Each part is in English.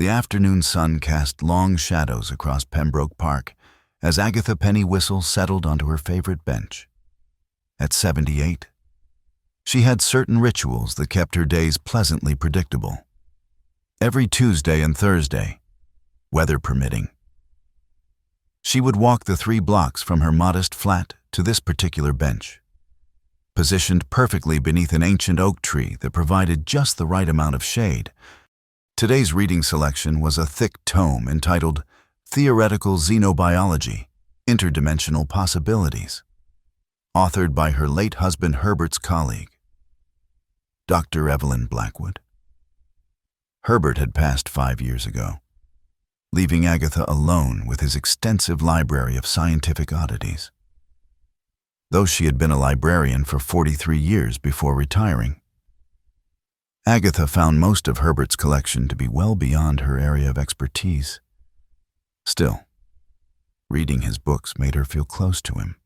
The afternoon sun cast long shadows across Pembroke Park as Agatha Penny Whistle settled onto her favorite bench. At 78, she had certain rituals that kept her days pleasantly predictable. Every Tuesday and Thursday, weather permitting, she would walk the 3 blocks from her modest flat to this particular bench, positioned perfectly beneath an ancient oak tree that provided just the right amount of shade. Today's reading selection was a thick tome entitled Theoretical Xenobiology, Interdimensional Possibilities, authored by her late husband Herbert's colleague, Dr. Evelyn Blackwood. Herbert had passed 5 years ago, leaving Agatha alone with his extensive library of scientific oddities. Though she had been a librarian for 43 years before retiring, Agatha found most of Herbert's collection to be well beyond her area of expertise. Still, reading his books made her feel close to him.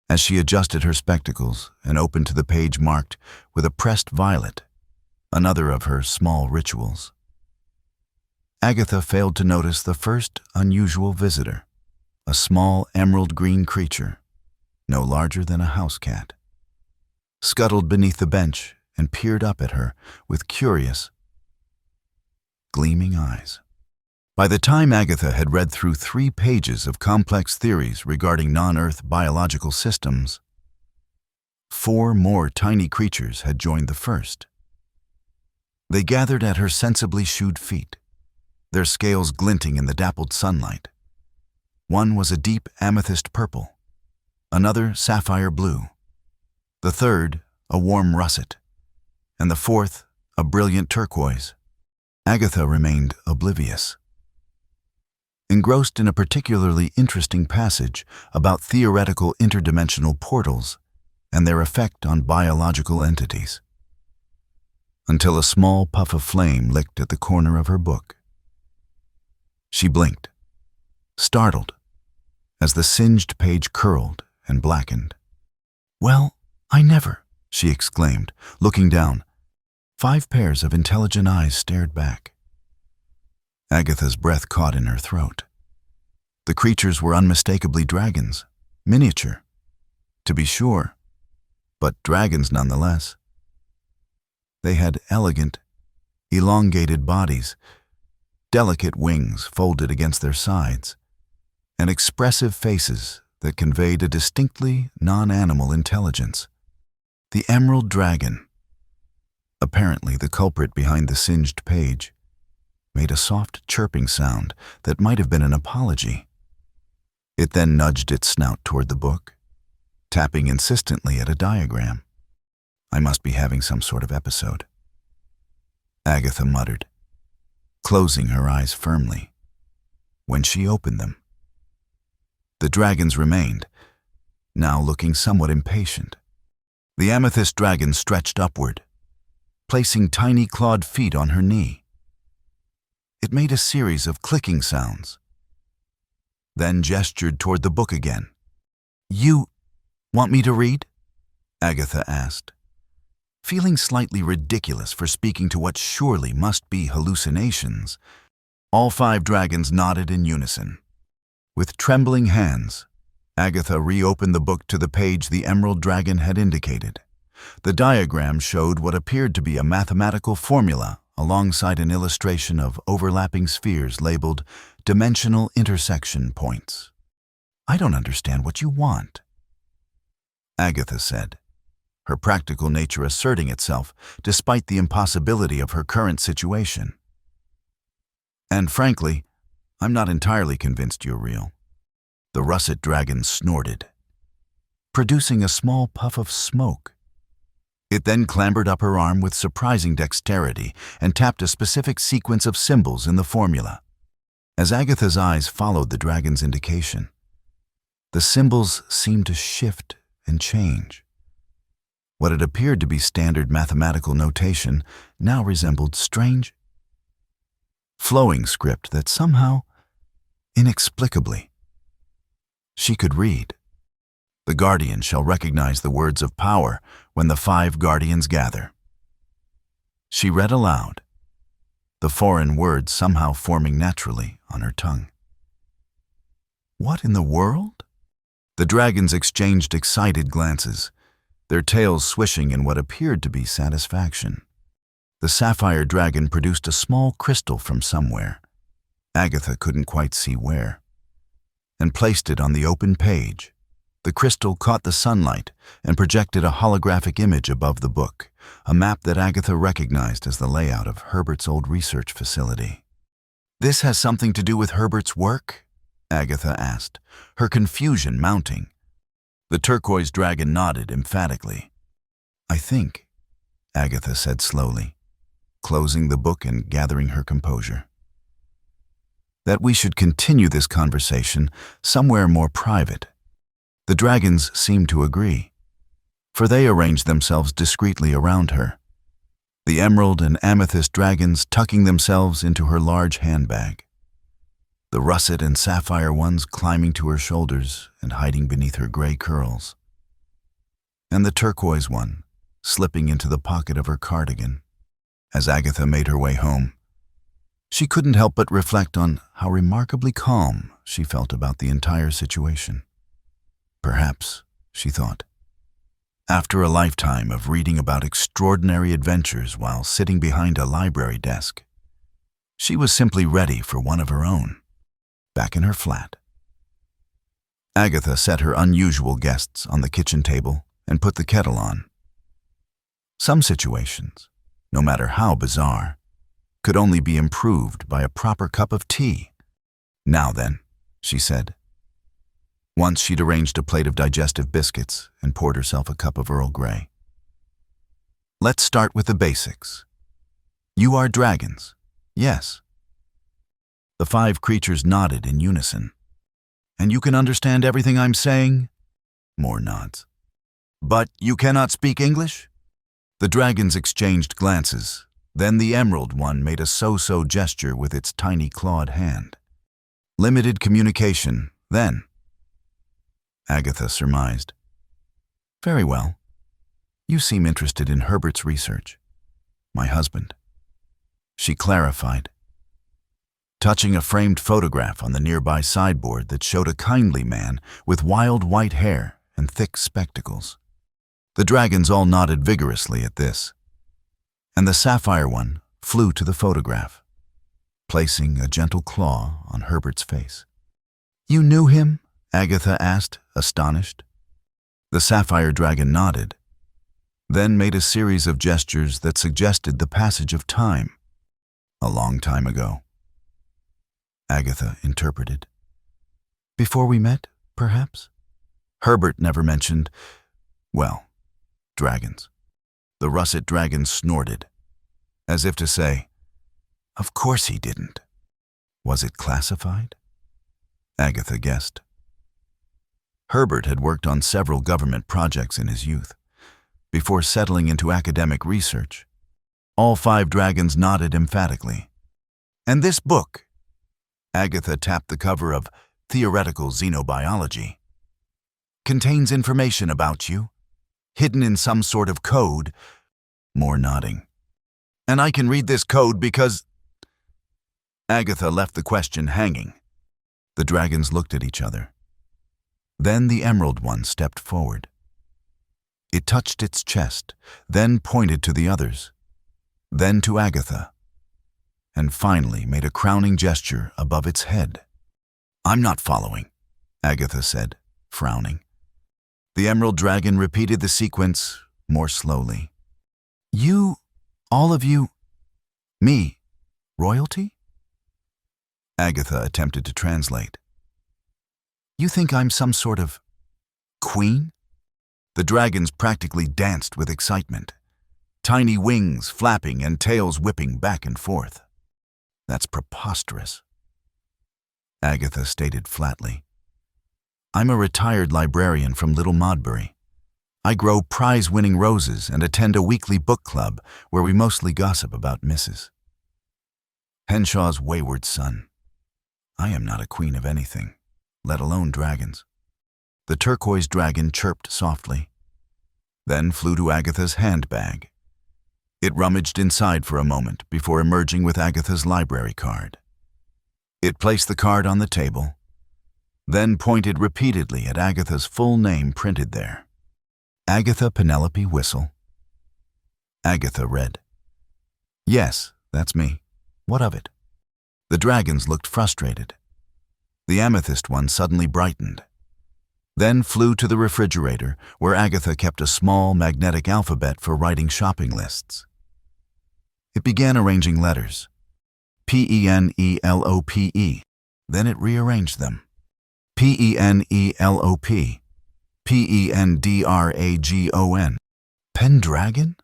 As she adjusted her spectacles and opened to the page marked with a pressed violet, another of her small rituals, Agatha failed to notice the first unusual visitor, a small emerald green creature, no larger than a house cat, scuttled beneath the bench and peered up at her with curious, gleaming eyes. By the time Agatha had read through 3 pages of complex theories regarding non-Earth biological systems, 4 more tiny creatures had joined the first. They gathered at her sensibly shoed feet, their scales glinting in the dappled sunlight. One was a deep amethyst purple, another sapphire blue, the third a warm russet, and the fourth a brilliant turquoise. Agatha remained oblivious, engrossed in a particularly interesting passage about theoretical interdimensional portals and their effect on biological entities, until a small puff of flame licked at the corner of her book. She blinked, startled, as the singed page curled and blackened. "Well, I never," she exclaimed, looking down. 5 pairs of intelligent eyes stared back. Agatha's breath caught in her throat. The creatures were unmistakably dragons, miniature, to be sure, but dragons nonetheless. They had elegant, elongated bodies, delicate wings folded against their sides, and expressive faces that conveyed a distinctly non-animal intelligence. The emerald dragon, apparently the culprit behind the singed page, made a soft chirping sound that might have been an apology. It then nudged its snout toward the book, tapping insistently at a diagram. "I must be having some sort of episode," Agatha muttered, closing her eyes firmly. When she opened them, the dragons remained, now looking somewhat impatient. The amethyst dragon stretched upward, placing tiny clawed feet on her knee. It made a series of clicking sounds, then gestured toward the book again. "You want me to read?" Agatha asked, feeling slightly ridiculous for speaking to what surely must be hallucinations. All 5 dragons nodded in unison. With trembling hands, Agatha reopened the book to the page the emerald dragon had indicated. The diagram showed what appeared to be a mathematical formula alongside an illustration of overlapping spheres labeled dimensional intersection points. "I don't understand what you want," Agatha said, her practical nature asserting itself despite the impossibility of her current situation. "And frankly, I'm not entirely convinced you're real." The russet dragon snorted, producing a small puff of smoke. It then clambered up her arm with surprising dexterity and tapped a specific sequence of symbols in the formula. As Agatha's eyes followed the dragon's indication, the symbols seemed to shift and change. What had appeared to be standard mathematical notation now resembled strange, flowing script that somehow, inexplicably, she could read. "The guardian shall recognize the words of power when the 5 guardians gather." She read aloud, the foreign words somehow forming naturally on her tongue. What in the world? The dragons exchanged excited glances, their tails swishing in what appeared to be satisfaction. The sapphire dragon produced a small crystal from somewhere, Agatha couldn't quite see where, and placed it on the open page. The crystal caught the sunlight and projected a holographic image above the book, a map that Agatha recognized as the layout of Herbert's old research facility. "This has something to do with Herbert's work?" Agatha asked, her confusion mounting. The turquoise dragon nodded emphatically. "I think," Agatha said slowly, closing the book and gathering her composure, "that we should continue this conversation somewhere more private." The dragons seemed to agree, for they arranged themselves discreetly around her, the emerald and amethyst dragons tucking themselves into her large handbag, the russet and sapphire ones climbing to her shoulders and hiding beneath her gray curls, and the turquoise one slipping into the pocket of her cardigan. As Agatha made her way home, she couldn't help but reflect on how remarkably calm she felt about the entire situation. Perhaps, she thought, after a lifetime of reading about extraordinary adventures while sitting behind a library desk, she was simply ready for one of her own, back in her flat. Agatha set her unusual guests on the kitchen table and put the kettle on. Some situations, no matter how bizarre, could only be improved by a proper cup of tea. "Now then," she said. Once she'd arranged a plate of digestive biscuits and poured herself a cup of Earl Grey. "Let's start with the basics. You are dragons, yes?" The 5 creatures nodded in unison. "And you can understand everything I'm saying?" More nods. "But you cannot speak English?" The dragons exchanged glances. Then the emerald one made a so-so gesture with its tiny clawed hand. "Limited communication, then," Agatha surmised. "Very well. You seem interested in Herbert's research. My husband," she clarified, touching a framed photograph on the nearby sideboard that showed a kindly man with wild white hair and thick spectacles. The dragons all nodded vigorously at this, and the sapphire one flew to the photograph, placing a gentle claw on Herbert's face. "You knew him?" Agatha asked, astonished. The sapphire dragon nodded, then made a series of gestures that suggested the passage of time. "A long time ago," Agatha interpreted. "Before we met, perhaps?" Herbert never mentioned, well, dragons. The russet dragon snorted, as if to say, "Of course he didn't." Was it classified? Agatha guessed. Herbert had worked on several government projects in his youth, before settling into academic research. All 5 dragons nodded emphatically. "And this book," Agatha tapped the cover of Theoretical Xenobiology, "contains information about you, hidden in some sort of code." More nodding. "And I can read this code because—" Agatha left the question hanging. The dragons looked at each other. Then the emerald one stepped forward. It touched its chest, then pointed to the others, then to Agatha, and finally made a crowning gesture above its head. "I'm not following," Agatha said, frowning. The emerald dragon repeated the sequence more slowly. "You, all of you, me, royalty?" Agatha attempted to translate. "You think I'm some sort of queen?" The dragons practically danced with excitement, tiny wings flapping and tails whipping back and forth. "That's preposterous," Agatha stated flatly. "I'm a retired librarian from Little Modbury. I grow prize-winning roses and attend a weekly book club where we mostly gossip about Mrs. Henshaw's wayward son. I am not a queen of anything, let alone dragons." The turquoise dragon chirped softly, then flew to Agatha's handbag, It rummaged inside for a moment before emerging with Agatha's library card. It placed the card on the table, then pointed repeatedly at Agatha's full name printed there. Agatha Penelope Whistle. Agatha read. "Yes, that's me. What of it?" The dragons looked frustrated. The amethyst one suddenly brightened, then flew to the refrigerator where Agatha kept a small magnetic alphabet for writing shopping lists. It began arranging letters. P-E-N-E-L-O-P-E. Then it rearranged them. P-E-N-E-L-O-P. P-E-N-D-R-A-G-O-N. Pendragon?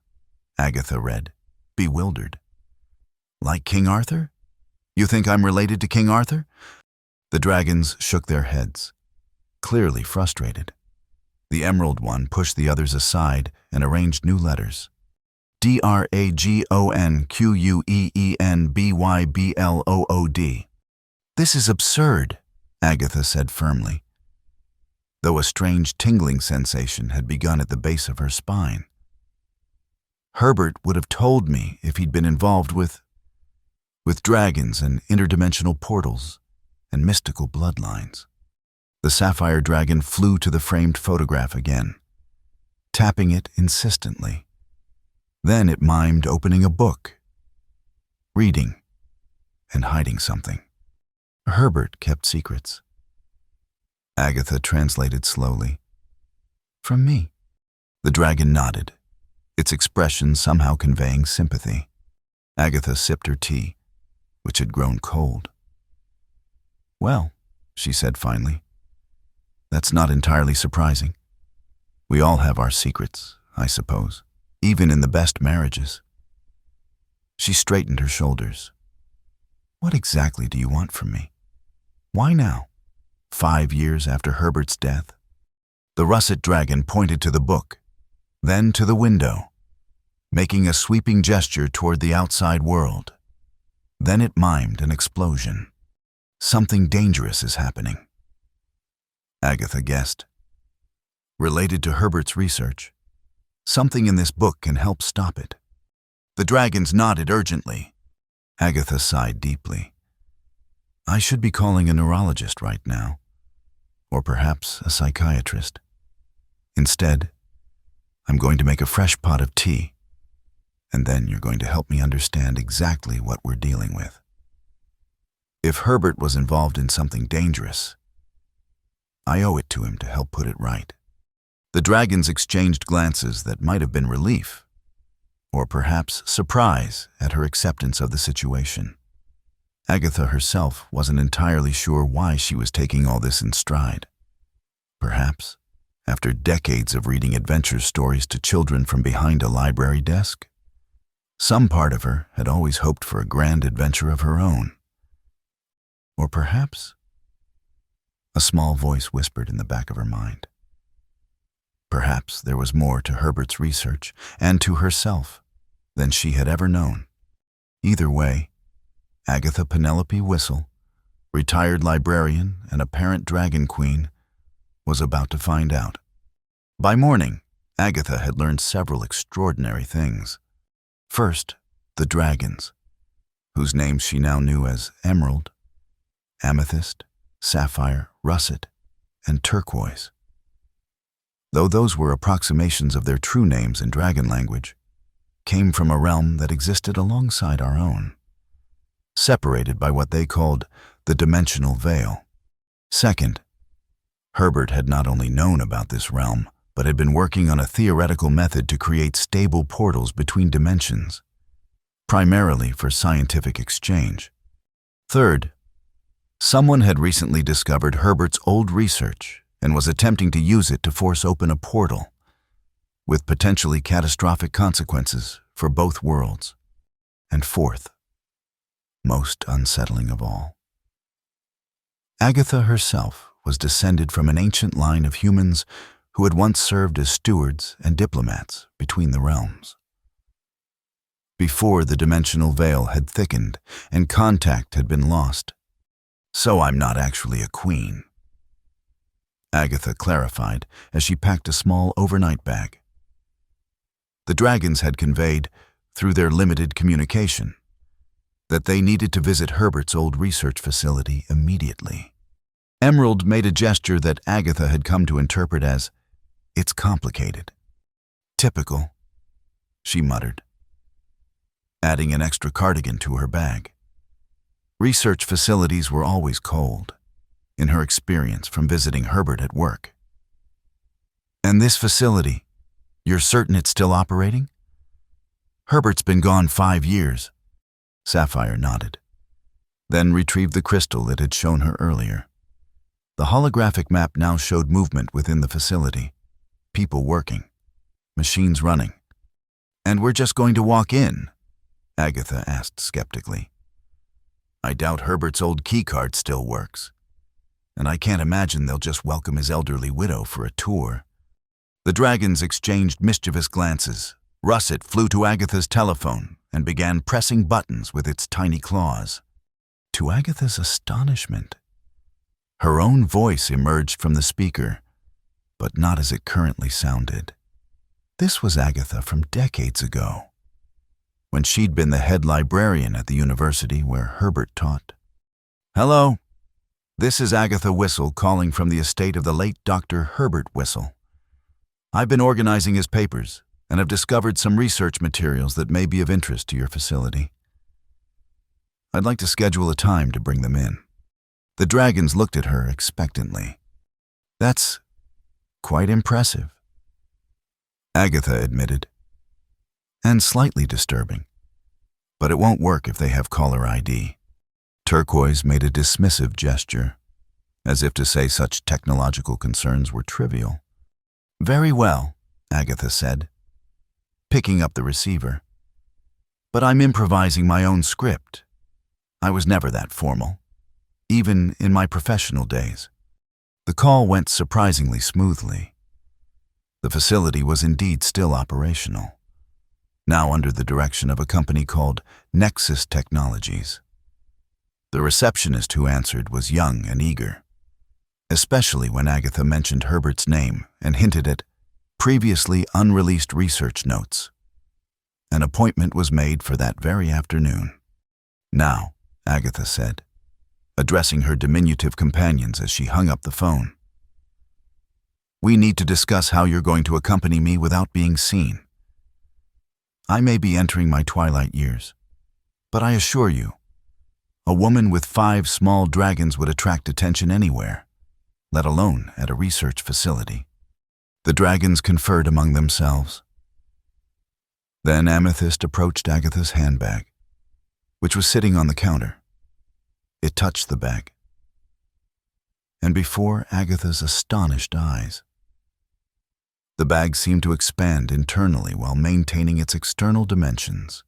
Agatha read, bewildered. Like King Arthur? You think I'm related to King Arthur? The dragons shook their heads, clearly frustrated. The emerald one pushed the others aside and arranged new letters. D-R-A-G-O-N-Q-U-E-E-N-B-Y-B-L-O-O-D. This is absurd, Agatha said firmly, though a strange tingling sensation had begun at the base of her spine. Herbert would have told me if he'd been involved with dragons and interdimensional portals and mystical bloodlines. The sapphire dragon flew to the framed photograph again, tapping it insistently. Then it mimed opening a book, reading, and hiding something. Herbert kept secrets. Agatha translated slowly. From me. The dragon nodded, its expression somehow conveying sympathy. Agatha sipped her tea, which had grown cold. Well, she said finally, that's not entirely surprising. We all have our secrets, I suppose, even in the best marriages. She straightened her shoulders. What exactly do you want from me? Why now, 5 years after Herbert's death? The russet dragon pointed to the book, then to the window, making a sweeping gesture toward the outside world. Then it mimed an explosion. Something dangerous is happening. Agatha guessed. Related to Herbert's research, something in this book can help stop it. The dragons nodded urgently. Agatha sighed deeply. I should be calling a neurologist right now, or perhaps a psychiatrist. Instead, I'm going to make a fresh pot of tea, and then you're going to help me understand exactly what we're dealing with. If Herbert was involved in something dangerous, I owe it to him to help put it right. The dragons exchanged glances that might have been relief, or perhaps surprise at her acceptance of the situation. Agatha herself wasn't entirely sure why she was taking all this in stride. Perhaps, after decades of reading adventure stories to children from behind a library desk, some part of her had always hoped for a grand adventure of her own. Or perhaps, a small voice whispered in the back of her mind. Perhaps there was more to Herbert's research and to herself than she had ever known. Either way, Agatha Penelope Whistle, retired librarian and apparent dragon queen, was about to find out. By morning, Agatha had learned several extraordinary things. First, the dragons, whose names she now knew as Emerald, Amethyst, Sapphire, Russet, and Turquoise. Though those were approximations of their true names in dragon language, came from a realm that existed alongside our own, separated by what they called the dimensional veil. Second, Herbert had not only known about this realm, but had been working on a theoretical method to create stable portals between dimensions, primarily for scientific exchange. Third, someone had recently discovered Herbert's old research and was attempting to use it to force open a portal, with potentially catastrophic consequences for both worlds. And fourth, most unsettling of all, Agatha herself was descended from an ancient line of humans who had once served as stewards and diplomats between the realms. Before the dimensional veil had thickened and contact had been lost, so I'm not actually a queen, Agatha clarified as she packed a small overnight bag. The dragons had conveyed through their limited communication, that they needed to visit Herbert's old research facility immediately. Emerald made a gesture that Agatha had come to interpret as, "It's complicated." "Typical," she muttered, adding an extra cardigan to her bag. Research facilities were always cold, in her experience from visiting Herbert at work. "And this facility, you're certain it's still operating?" "Herbert's been gone 5 years. Sapphire nodded, then retrieved the crystal it had shown her earlier. The holographic map now showed movement within the facility, people working, machines running. "And we're just going to walk in?" Agatha asked skeptically. "I doubt Herbert's old keycard still works, and I can't imagine they'll just welcome his elderly widow for a tour." The dragons exchanged mischievous glances. Russet flew to Agatha's telephone and began pressing buttons with its tiny claws. To Agatha's astonishment, her own voice emerged from the speaker, but not as it currently sounded. This was Agatha from decades ago, when she'd been the head librarian at the university where Herbert taught. "Hello, this is Agatha Whistle calling from the estate of the late Dr. Herbert Whistle. I've been organizing his papers and have discovered some research materials that may be of interest to your facility. I'd like to schedule a time to bring them in." The dragons looked at her expectantly. "That's quite impressive," Agatha admitted, "and slightly disturbing. But it won't work if they have caller ID." Turquoise made a dismissive gesture, as if to say such technological concerns were trivial. "Very well," Agatha said, picking up the receiver. "But I'm improvising my own script. I was never that formal, even in my professional days." The call went surprisingly smoothly. The facility was indeed still operational, now under the direction of a company called Nexus Technologies. The receptionist who answered was young and eager, especially when Agatha mentioned Herbert's name and hinted at previously unreleased research notes. An appointment was made for that very afternoon. "Now," Agatha said, addressing her diminutive companions as she hung up the phone, "we need to discuss how you're going to accompany me without being seen. I may be entering my twilight years, but I assure you, a woman with 5 small dragons would attract attention anywhere, let alone at a research facility." The dragons conferred among themselves. Then Amethyst approached Agatha's handbag, which was sitting on the counter. It touched the bag, and before Agatha's astonished eyes, the bag seemed to expand internally while maintaining its external dimensions.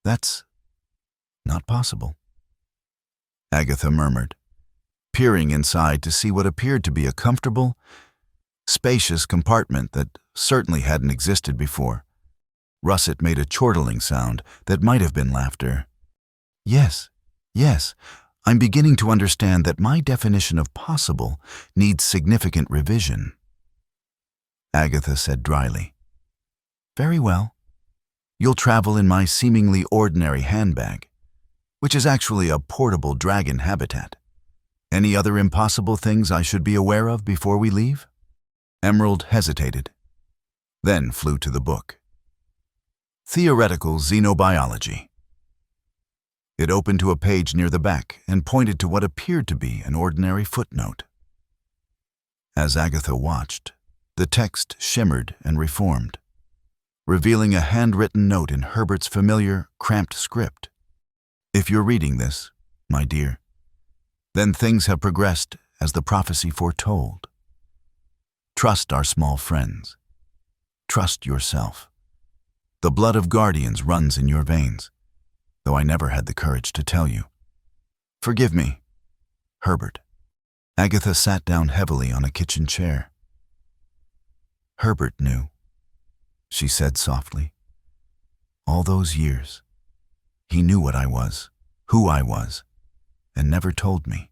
"That's not possible," Agatha murmured, peering inside to see what appeared to be a comfortable, spacious compartment that certainly hadn't existed before. Russet made a chortling sound that might have been laughter. Yes, I'm beginning to understand that my definition of possible needs significant revision," Agatha said dryly. "Very well. You'll travel in my seemingly ordinary handbag, which is actually a portable dragon habitat. Any other impossible things I should be aware of before we leave?" Emerald hesitated, then flew to the book. Theoretical Xenobiology. It opened to a page near the back and pointed to what appeared to be an ordinary footnote. As Agatha watched, the text shimmered and reformed, revealing a handwritten note in Herbert's familiar, cramped script. "If you're reading this, my dear, then things have progressed as the prophecy foretold. Trust our small friends. Trust yourself. The blood of guardians runs in your veins, though I never had the courage to tell you. Forgive me, Herbert." Agatha sat down heavily on a kitchen chair. "Herbert knew," she said softly. "All those years, he knew what I was, who I was, and never told me."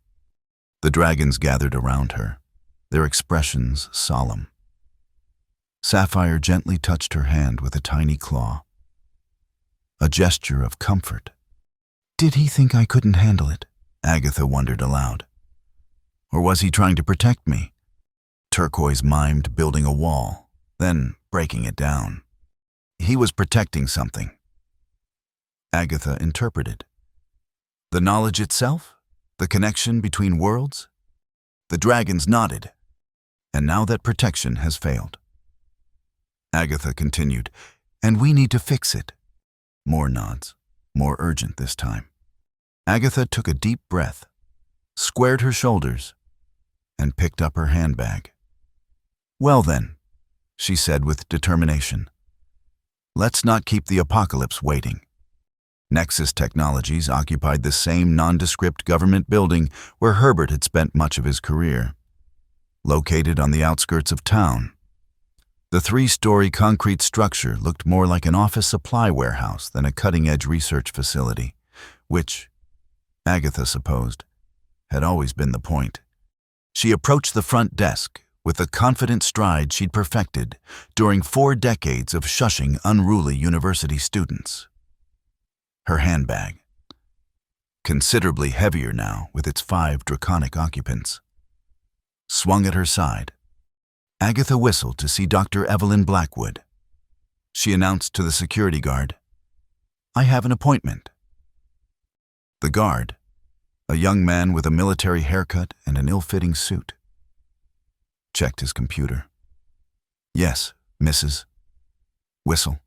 The dragons gathered around her, their expressions solemn. Sapphire gently touched her hand with a tiny claw. a gesture of comfort. Did he think I couldn't handle it? Agatha wondered aloud. Or was he trying to protect me? Turquoise mimed building a wall, then breaking it down. He was protecting something. Agatha interpreted. The knowledge itself? The connection between worlds? The dragons nodded. And now that protection has failed. Agatha continued, and we need to fix it. More nods, more urgent this time. Agatha took a deep breath, squared her shoulders, and picked up her handbag. Well then, she said with determination. Let's not keep the apocalypse waiting. Nexus Technologies occupied the same nondescript government building where Herbert had spent much of his career. Located on the outskirts of town, the 3-story concrete structure looked more like an office supply warehouse than a cutting-edge research facility, which, Agatha supposed, had always been the point. She approached the front desk with the confident stride she'd perfected during 4 decades of shushing unruly university students. Her handbag, considerably heavier now with its 5 draconic occupants, swung at her side. Agatha whistled to see Dr. Evelyn Blackwood. She announced to the security guard, I have an appointment. The guard, a young man with a military haircut and an ill-fitting suit, checked his computer. Yes, Mrs. Whistle.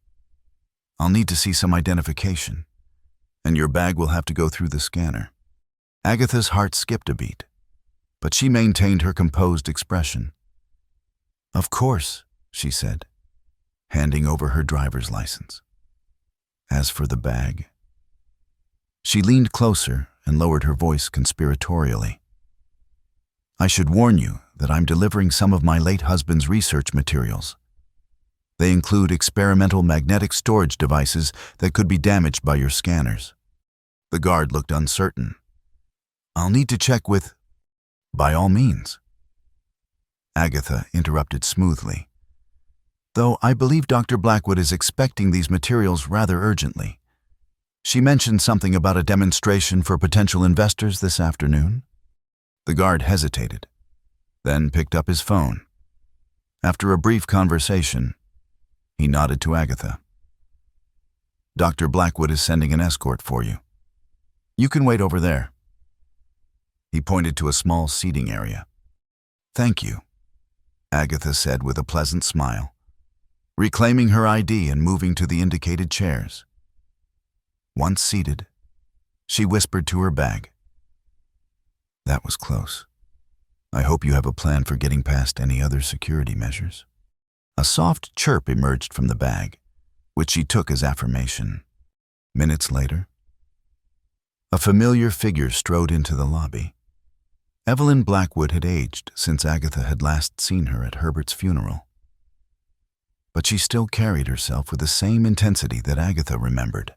I'll need to see some identification, and your bag will have to go through the scanner. Agatha's heart skipped a beat, but she maintained her composed expression. Of course, she said, handing over her driver's license. As for the bag, she leaned closer and lowered her voice conspiratorially. I should warn you that I'm delivering some of my late husband's research materials. They include experimental magnetic storage devices that could be damaged by your scanners. The guard looked uncertain. I'll need to check with... By all means. Agatha interrupted smoothly. Though I believe Dr. Blackwood is expecting these materials rather urgently. She mentioned something about a demonstration for potential investors this afternoon. The guard hesitated, then picked up his phone. After a brief conversation, he nodded to Agatha. Dr. Blackwood is sending an escort for you. You can wait over there. He pointed to a small seating area. Thank you, Agatha said with a pleasant smile, reclaiming her ID and moving to the indicated chairs. Once seated, she whispered to her bag. That was close. I hope you have a plan for getting past any other security measures. A soft chirp emerged from the bag, which she took as affirmation. Minutes later, a familiar figure strode into the lobby. Evelyn Blackwood had aged since Agatha had last seen her at Herbert's funeral. But she still carried herself with the same intensity that Agatha remembered.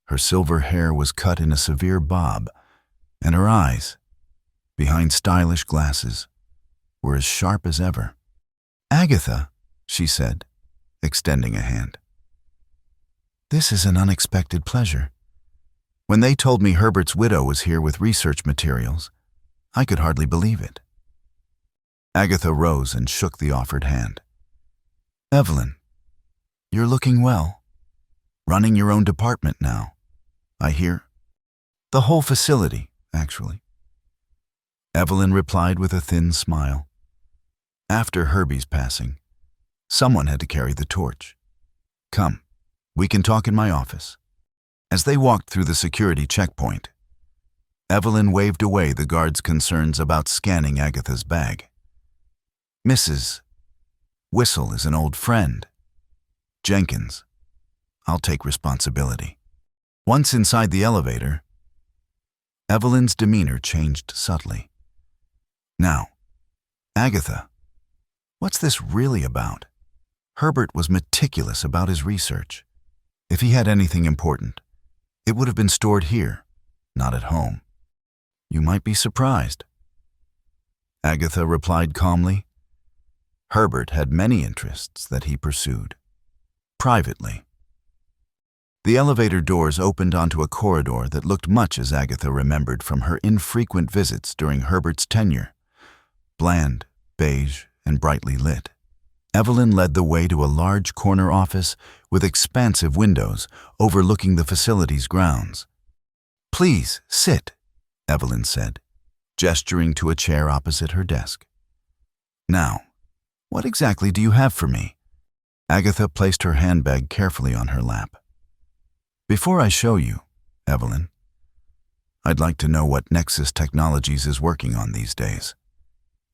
Her silver hair was cut in a severe bob, and her eyes, behind stylish glasses, were as sharp as ever. Agatha, she said, extending a hand. This is an unexpected pleasure. When they told me Herbert's widow was here with research materials, I could hardly believe it. Agatha rose and shook the offered hand. Evelyn, you're looking well. Running your own department now, I hear. The whole facility, actually. Evelyn replied with a thin smile. After Herbie's passing, someone had to carry the torch. Come, we can talk in my office. As they walked through the security checkpoint, Evelyn waved away the guard's concerns about scanning Agatha's bag. Mrs. Whistle is an old friend. Jenkins, I'll take responsibility. Once inside the elevator, Evelyn's demeanor changed subtly. Now, Agatha, what's this really about? Herbert was meticulous about his research. If he had anything important, it would have been stored here, not at home. You might be surprised. Agatha replied calmly. Herbert had many interests that he pursued, privately. The elevator doors opened onto a corridor that looked much as Agatha remembered from her infrequent visits during Herbert's tenure. Bland, beige, and brightly lit. Evelyn led the way to a large corner office with expansive windows overlooking the facility's grounds. "Please, sit," Evelyn said, gesturing to a chair opposite her desk. "Now, what exactly do you have for me?" Agatha placed her handbag carefully on her lap. "Before I show you, Evelyn, I'd like to know what Nexus Technologies is working on these days.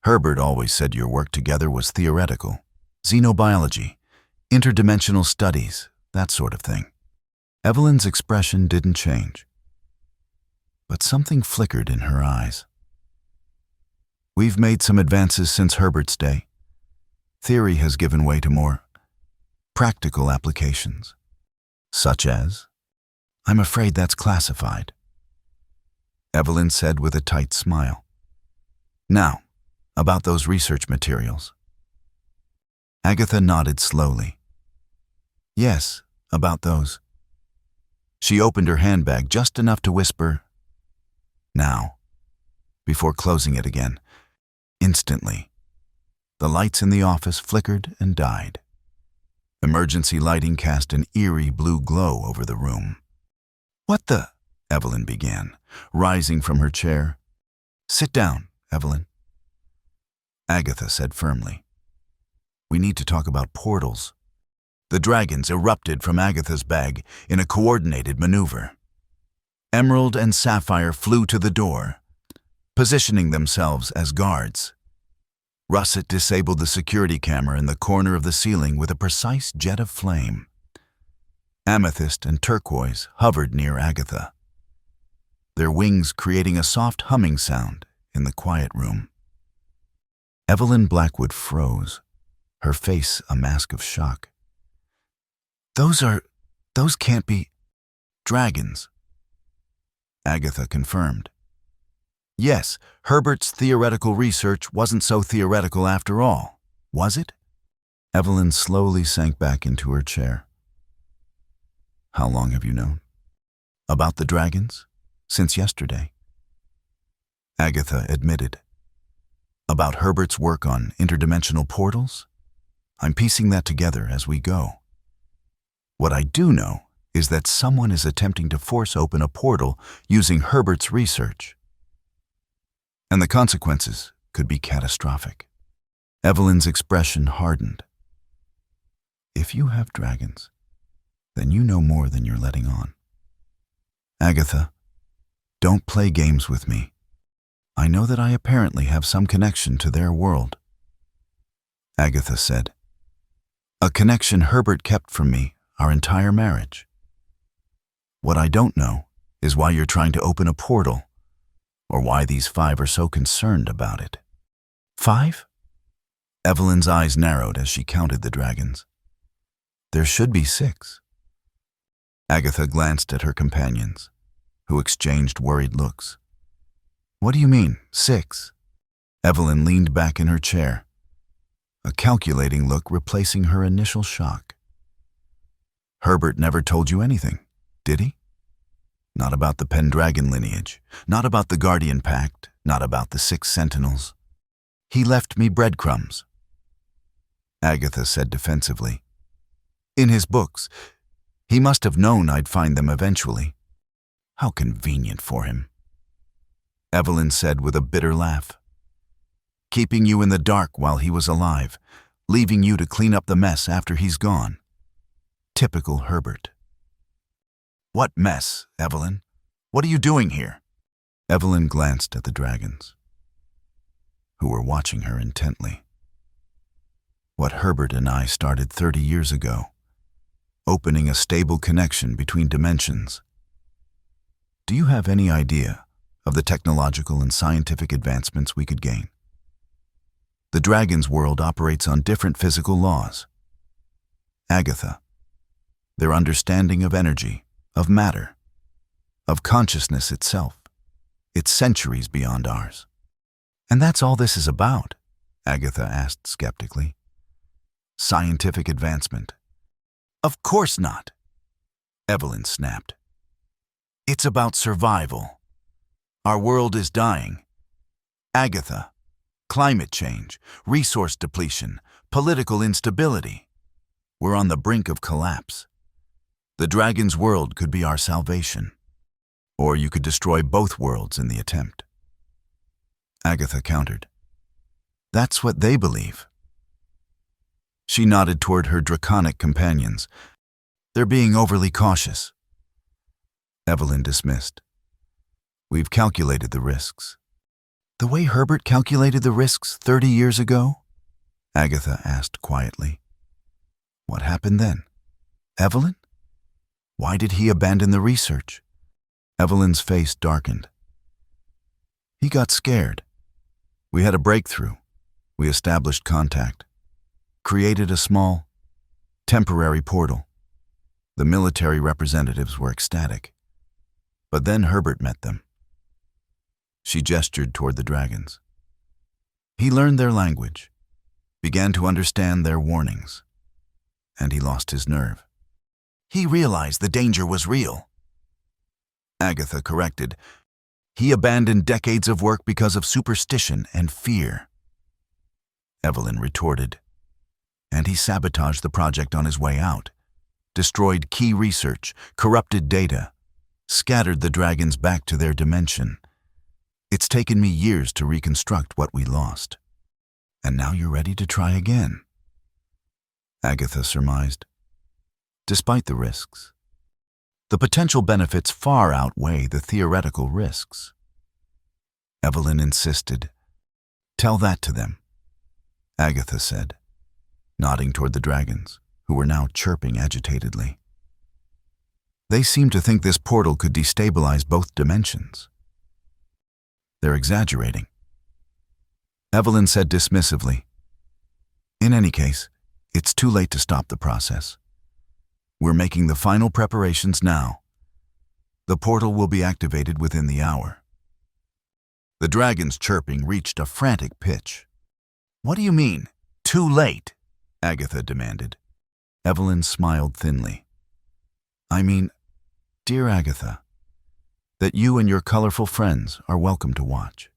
Herbert always said your work together was theoretical. Xenobiology, interdimensional studies, that sort of thing." Evelyn's expression didn't change, but something flickered in her eyes. "We've made some advances since Herbert's day. Theory has given way to more practical applications. Such as?" "I'm afraid that's classified," Evelyn said with a tight smile. "Now, about those research materials." Agatha nodded slowly. "Yes, about those." She opened her handbag just enough to whisper, "Now," before closing it again. Instantly, the lights in the office flickered and died. Emergency lighting cast an eerie blue glow over the room. "What the?" Evelyn began, rising from her chair. "Sit down, Evelyn," Agatha said firmly. "We need to talk about portals." The dragons erupted from Agatha's bag in a coordinated maneuver. Emerald and Sapphire flew to the door, positioning themselves as guards. Russet disabled the security camera in the corner of the ceiling with a precise jet of flame. Amethyst and Turquoise hovered near Agatha, their wings creating a soft humming sound in the quiet room. Evelyn Blackwood froze, her face a mask of shock. Those can't be dragons," Agatha confirmed. "Yes, Herbert's theoretical research wasn't so theoretical after all, was it?" Evelyn slowly sank back into her chair. "How long have you known?" "About the dragons? Since yesterday," Agatha admitted. "About Herbert's work on interdimensional portals? I'm piecing that together as we go. What I do know is that someone is attempting to force open a portal using Herbert's research. And the consequences could be catastrophic." Evelyn's expression hardened. "If you have dragons, then you know more than you're letting on. Agatha, don't play games with me. I know that I apparently have some connection to their world." Agatha said, "A connection Herbert kept from me our entire marriage. What I don't know is why you're trying to open a portal, or why these 5 are so concerned about it." "5?" Evelyn's eyes narrowed as she counted the dragons. "There should be 6. Agatha glanced at her companions, who exchanged worried looks. "What do you mean, 6? Evelyn leaned back in her chair, a calculating look replacing her initial shock. "Herbert never told you anything, did he? Not about the Pendragon lineage, not about the Guardian Pact, not about the 6 Sentinels. He left me breadcrumbs," Agatha said defensively. "In his books. He must have known I'd find them eventually. How convenient for him," Evelyn said with a bitter laugh. "Keeping you in the dark while he was alive, leaving you to clean up the mess after he's gone. Typical Herbert." "What mess, Evelyn? What are you doing here?" Evelyn glanced at the dragons, who were watching her intently. "What Herbert and I started 30 years ago, opening a stable connection between dimensions. Do you have any idea of the technological and scientific advancements we could gain? The dragon's world operates on different physical laws. Agatha, their understanding of energy, of matter, of consciousness itself, it's centuries beyond ours." "And that's all this is about?" Agatha asked skeptically. "Scientific advancement." "Of course not." Evelyn snapped. It's about survival. Our world is dying. Agatha, climate change, resource depletion, political instability. We're on the brink of collapse. The dragon's world could be our salvation. Or you could destroy both worlds in the attempt. Agatha countered. That's what they believe. She nodded toward her draconic companions. They're being overly cautious. Evelyn dismissed. We've calculated the risks. The way Herbert calculated the risks 30 years ago? Agatha asked quietly. What happened then? Evelyn? Why did he abandon the research? Evelyn's face darkened. He got scared. We had a breakthrough. We established contact. Created a small, temporary portal. The military representatives were ecstatic. But then Herbert met them. She gestured toward the dragons. He learned their language, began to understand their warnings, and he lost his nerve. He realized the danger was real. Agatha corrected. He abandoned decades of work because of superstition and fear. Evelyn retorted. And he sabotaged the project on his way out, destroyed key research, corrupted data, scattered the dragons back to their dimension. It's taken me years to reconstruct what we lost. And now you're ready to try again. Agatha surmised. Despite the risks, the potential benefits far outweigh the theoretical risks. Evelyn insisted. Tell that to them, Agatha said, nodding toward the dragons, who were now chirping agitatedly. They seemed to think this portal could destabilize both dimensions. They're exaggerating. Evelyn said dismissively. In any case, it's too late to stop the process. We're making the final preparations now. The portal will be activated within the hour. The dragon's chirping reached a frantic pitch. What do you mean, too late? Agatha demanded. Evelyn smiled thinly. I mean, dear Agatha, that you and your colorful friends are welcome to watch.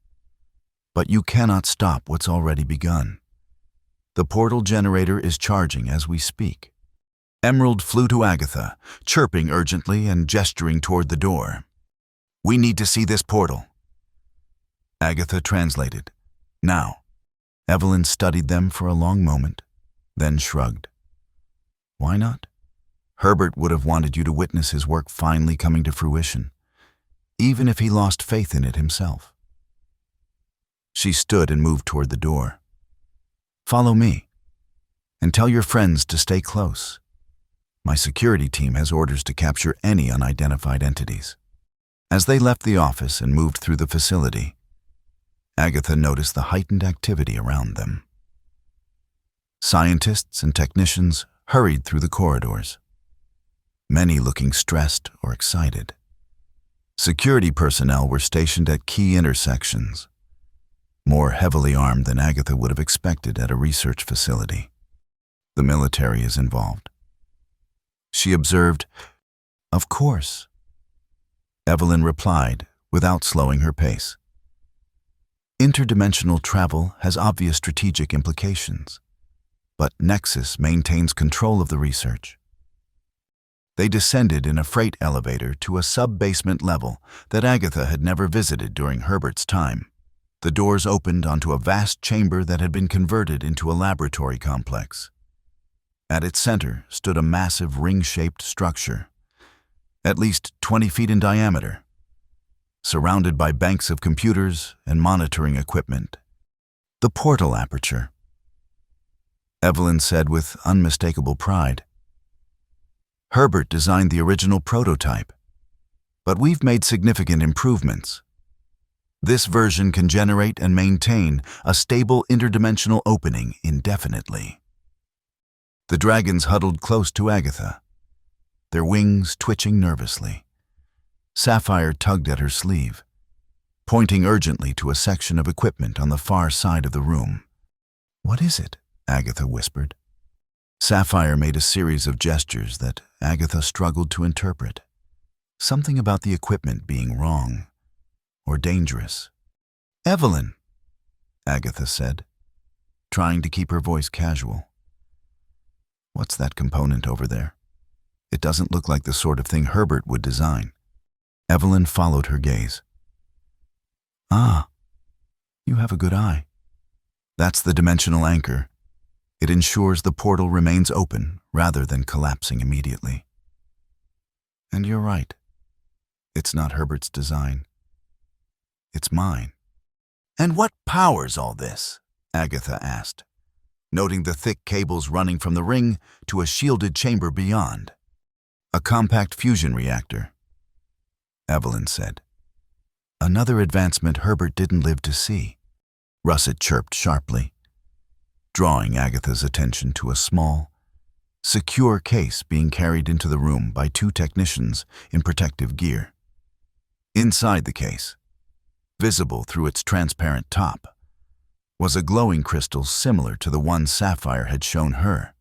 But you cannot stop what's already begun. The portal generator is charging as we speak. Emerald flew to Agatha, chirping urgently and gesturing toward the door. We need to see this portal. Agatha translated. Now. Evelyn studied them for a long moment, then shrugged. Why not? Herbert would have wanted you to witness his work finally coming to fruition, even if he lost faith in it himself. She stood and moved toward the door. Follow me, and tell your friends to stay close. My security team has orders to capture any unidentified entities. As they left the office and moved through the facility, Agatha noticed the heightened activity around them. Scientists and technicians hurried through the corridors, many looking stressed or excited. Security personnel were stationed at key intersections, more heavily armed than Agatha would have expected at a research facility. The military is involved. She observed, Of course. Evelyn replied without slowing her pace. Interdimensional travel has obvious strategic implications, but Nexus maintains control of the research. They descended in a freight elevator to a sub-basement level that Agatha had never visited during Herbert's time. The doors opened onto a vast chamber that had been converted into a laboratory complex. At its center stood a massive ring-shaped structure, at least 20 feet in diameter, surrounded by banks of computers and monitoring equipment. The portal aperture, Evelyn said with unmistakable pride. Herbert designed the original prototype, but we've made significant improvements. This version can generate and maintain a stable interdimensional opening indefinitely. The dragons huddled close to Agatha, their wings twitching nervously. Sapphire tugged at her sleeve, pointing urgently to a section of equipment on the far side of the room. What is it? Agatha whispered. Sapphire made a series of gestures that Agatha struggled to interpret. Something about the equipment being wrong or dangerous. "Evelyn," Agatha said, trying to keep her voice casual. "What's that component over there? It doesn't look like the sort of thing Herbert would design." Evelyn followed her gaze. "Ah, you have a good eye. That's the dimensional anchor. It ensures the portal remains open rather than collapsing immediately." "And you're right. It's not Herbert's design. It's mine." "And what powers all this?" Agatha asked, noting the thick cables running from the ring to a shielded chamber beyond. "A compact fusion reactor," Evelyn said. "Another advancement Herbert didn't live to see," Russet chirped sharply, drawing Agatha's attention to a small, secure case being carried into the room by two technicians in protective gear. Inside the case, visible through its transparent top, was a glowing crystal similar to the one Sapphire had shown her,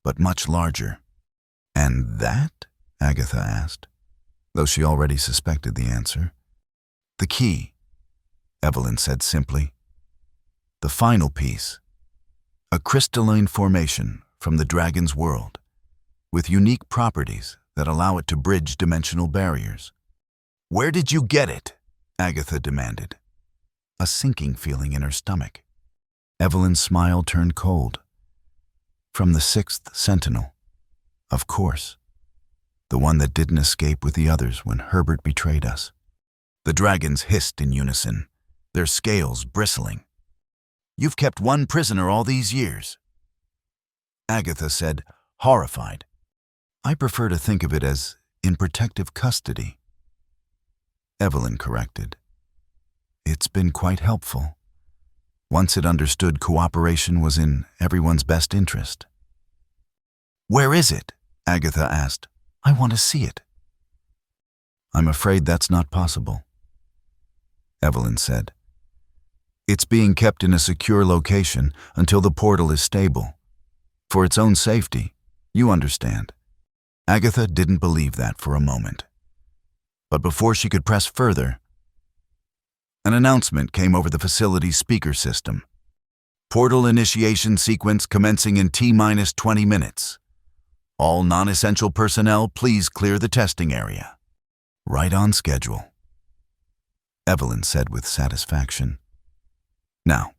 but much larger. "And that?" Agatha asked, though she already suspected the answer. "The key," Evelyn said simply. "The final piece. A crystalline formation from the dragon's world, with unique properties that allow it to bridge dimensional barriers." "Where did you get it?" Agatha demanded, a sinking feeling in her stomach. Evelyn's smile turned cold. "From the 6th Sentinel, of course. The one that didn't escape with the others when Herbert betrayed us." The dragons hissed in unison, their scales bristling. "You've kept one prisoner all these years," Agatha said, horrified. "I prefer to think of it as in protective custody," Evelyn corrected. "It's been quite helpful, once it understood cooperation was in everyone's best interest." "Where is it?" Agatha asked. "I want to see it." "I'm afraid that's not possible," Evelyn said. "It's being kept in a secure location until the portal is stable. For its own safety, you understand." Agatha didn't believe that for a moment. But before she could press further, an announcement came over the facility's speaker system. "Portal initiation sequence commencing in T-minus 20 minutes. All non-essential personnel, please clear the testing area." "Right on schedule," Evelyn said with satisfaction. "Now,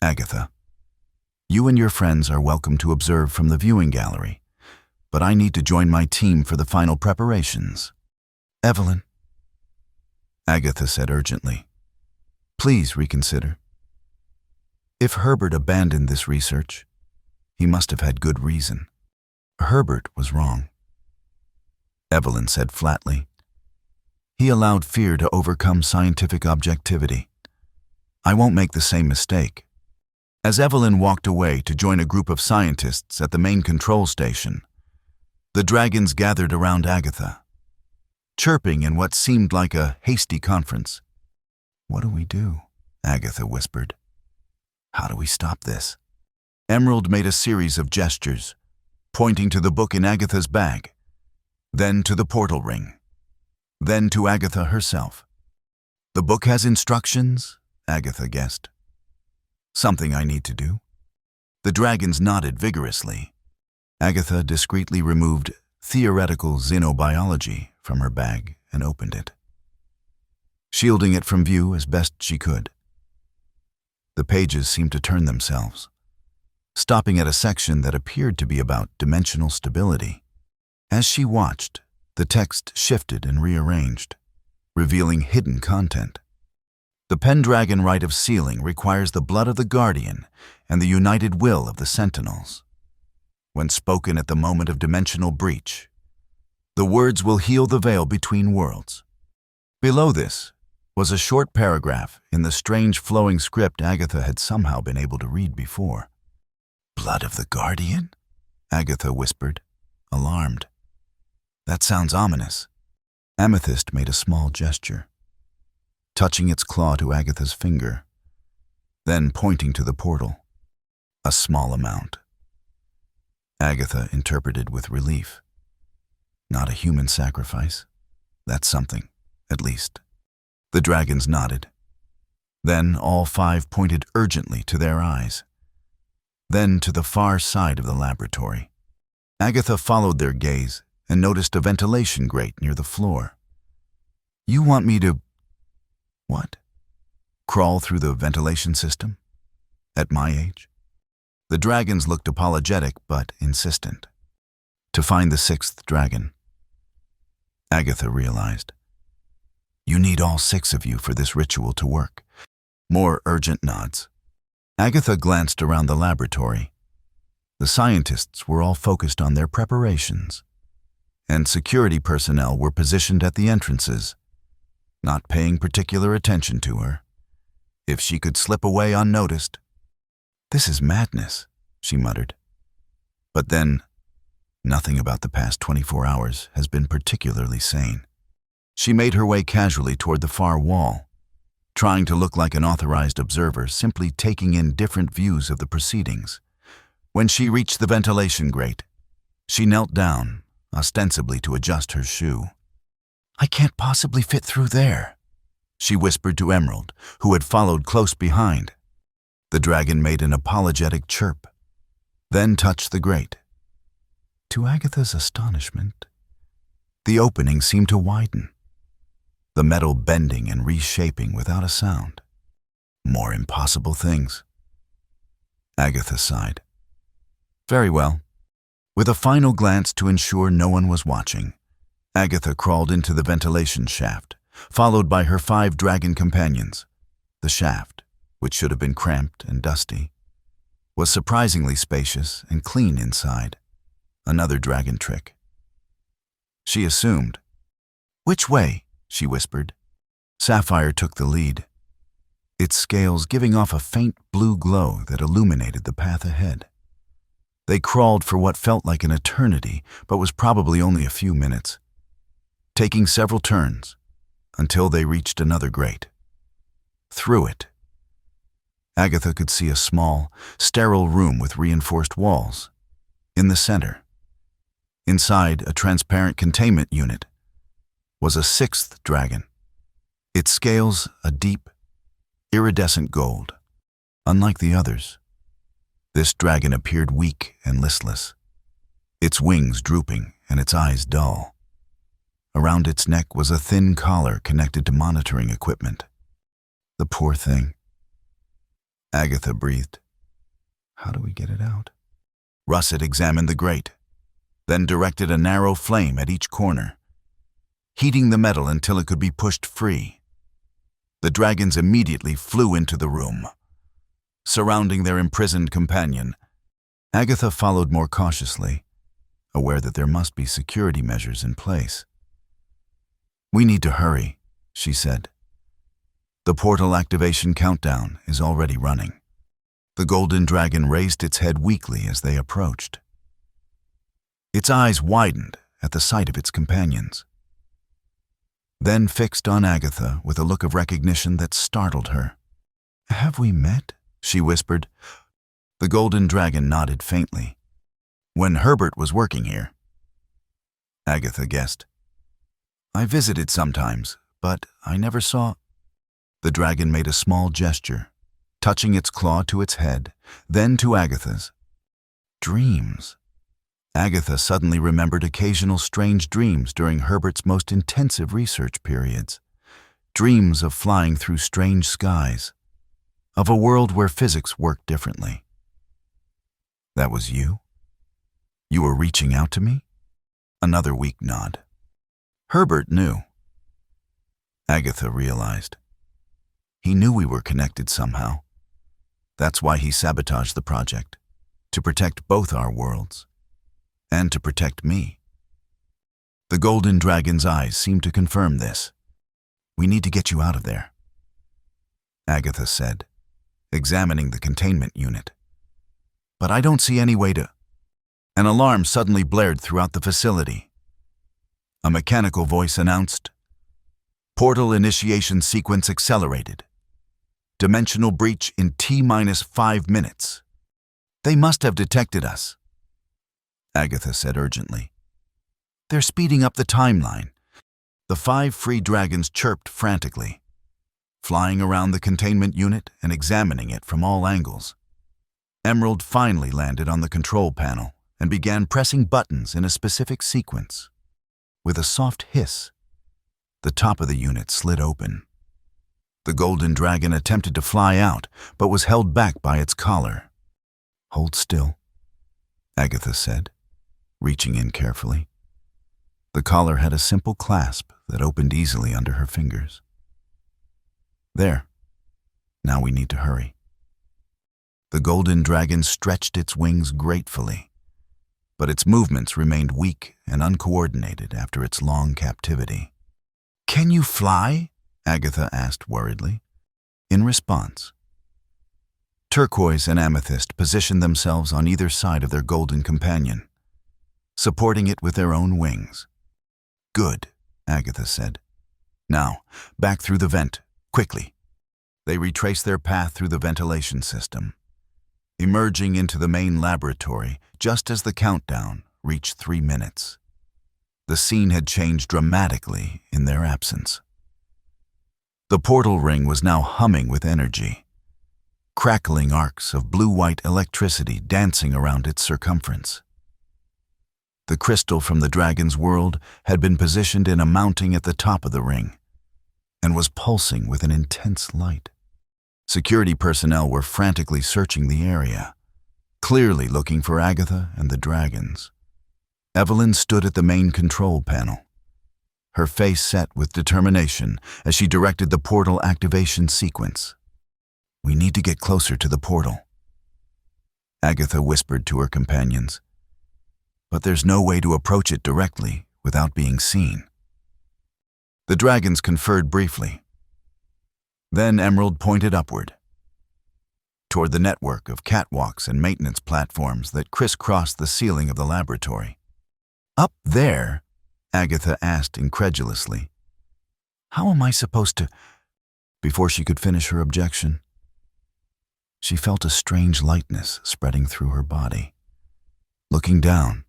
Agatha, you and your friends are welcome to observe from the viewing gallery, but I need to join my team for the final preparations." "Evelyn," Agatha said urgently, "please reconsider. If Herbert abandoned this research, he must have had good reason." "Herbert was wrong," Evelyn said flatly. "He allowed fear to overcome scientific objectivity. I won't make the same mistake." As Evelyn walked away to join a group of scientists at the main control station, the dragons gathered around Agatha, chirping in what seemed like a hasty conference. "What do we do?" Agatha whispered. "How do we stop this?" Emerald made a series of gestures, pointing to the book in Agatha's bag, then to the portal ring, then to Agatha herself. "The book has instructions?" Agatha guessed. "Something I need to do?" The dragons nodded vigorously. Agatha discreetly removed theoretical xenobiology from her bag and opened it, shielding it from view as best she could. The pages seemed to turn themselves, stopping at a section that appeared to be about dimensional stability. As she watched, the text shifted and rearranged, revealing hidden content. "The Pendragon Rite of Sealing requires the blood of the Guardian and the united will of the Sentinels. When spoken at the moment of dimensional breach, the words will heal the veil between worlds." Below this was a short paragraph in the strange flowing script Agatha had somehow been able to read before. "Blood of the Guardian?" Agatha whispered, alarmed. "That sounds ominous." Amethyst made a small gesture, touching its claw to Agatha's finger, then pointing to the portal. "A small amount." Agatha interpreted with relief. Not a human sacrifice. That's something, at least. The dragons nodded. Then all five pointed urgently to their eyes. Then to the far side of the laboratory. Agatha followed their gaze and noticed a ventilation grate near the floor. You want me to... what? Crawl through the ventilation system? At my age? The dragons looked apologetic but insistent. To find the sixth dragon. Agatha realized. You need all six of you for this ritual to work. More urgent nods. Agatha glanced around the laboratory. The scientists were all focused on their preparations, and security personnel were positioned at the entrances, not paying particular attention to her. If she could slip away unnoticed. This is madness, she muttered. But then, nothing about the past 24 hours has been particularly sane. She made her way casually toward the far wall, trying to look like an authorized observer, simply taking in different views of the proceedings. When she reached the ventilation grate, she knelt down, ostensibly to adjust her shoe. I can't possibly fit through there, she whispered to Emerald, who had followed close behind. The dragon made an apologetic chirp, then touched the grate. To Agatha's astonishment, the opening seemed to widen, the metal bending and reshaping without a sound. More impossible things. Agatha sighed. Very well. With a final glance to ensure no one was watching, Agatha crawled into the ventilation shaft, followed by her 5 dragon companions. The shaft, which should have been cramped and dusty, was surprisingly spacious and clean inside. Another dragon trick. She assumed. Which way? She whispered. Sapphire took the lead, its scales giving off a faint blue glow that illuminated the path ahead. They crawled for what felt like an eternity, but was probably only a few minutes, taking several turns until they reached another grate. Through it, Agatha could see a small, sterile room with reinforced walls. In the center, inside a transparent containment unit, was a 6th dragon, its scales a deep, iridescent gold. Unlike the others, this dragon appeared weak and listless, its wings drooping and its eyes dull. Around its neck was a thin collar connected to monitoring equipment. The poor thing. Agatha breathed. How do we get it out? Russet examined the grate, then directed a narrow flame at each corner, heating the metal until it could be pushed free. The dragons immediately flew into the room, surrounding their imprisoned companion. Agatha followed more cautiously, aware that there must be security measures in place. We need to hurry, she said. The portal activation countdown is already running. The golden dragon raised its head weakly as they approached. Its eyes widened at the sight of its companions, then fixed on Agatha with a look of recognition that startled her. Have we met? She whispered. The golden dragon nodded faintly. When Herbert was working here. Agatha guessed. I visited sometimes, but I never saw... The dragon made a small gesture, touching its claw to its head, then to Agatha's. Dreams. Agatha suddenly remembered occasional strange dreams during Herbert's most intensive research periods. Dreams of flying through strange skies, of a world where physics worked differently. That was you? You were reaching out to me? Another weak nod. Herbert knew. Agatha realized. He knew we were connected somehow. That's why he sabotaged the project, to protect both our worlds, and to protect me. The golden dragon's eyes seemed to confirm this. We need to get you out of there, Agatha said, examining the containment unit. But I don't see any way to... An alarm suddenly blared throughout the facility. A mechanical voice announced, Portal initiation sequence accelerated. Dimensional breach in T-5 minutes. They must have detected us. Agatha said urgently. They're speeding up the timeline. The 5 free dragons chirped frantically, flying around the containment unit and examining it from all angles. Emerald finally landed on the control panel and began pressing buttons in a specific sequence. With a soft hiss, the top of the unit slid open. The golden dragon attempted to fly out, but was held back by its collar. Hold still, Agatha said, reaching in carefully. The collar had a simple clasp that opened easily under her fingers. There. Now we need to hurry. The golden dragon stretched its wings gratefully, but its movements remained weak and uncoordinated after its long captivity. Can you fly? Agatha asked worriedly. In response, Turquoise and Amethyst positioned themselves on either side of their golden companion, supporting it with their own wings. Good, Agatha said. Now, back through the vent, quickly. They retraced their path through the ventilation system, emerging into the main laboratory just as the countdown reached 3 minutes. The scene had changed dramatically in their absence. The portal ring was now humming with energy, crackling arcs of blue-white electricity dancing around its circumference. The crystal from the dragon's world had been positioned in a mounting at the top of the ring and was pulsing with an intense light. Security personnel were frantically searching the area, clearly looking for Agatha and the dragons. Evelyn stood at the main control panel, her face set with determination as she directed the portal activation sequence. We need to get closer to the portal, Agatha whispered to her companions. But there's no way to approach it directly without being seen. The dragons conferred briefly. Then Emerald pointed upward, toward the network of catwalks and maintenance platforms that crisscrossed the ceiling of the laboratory. Up there? Agatha asked incredulously. How am I supposed to... Before she could finish her objection, she felt a strange lightness spreading through her body. Looking down,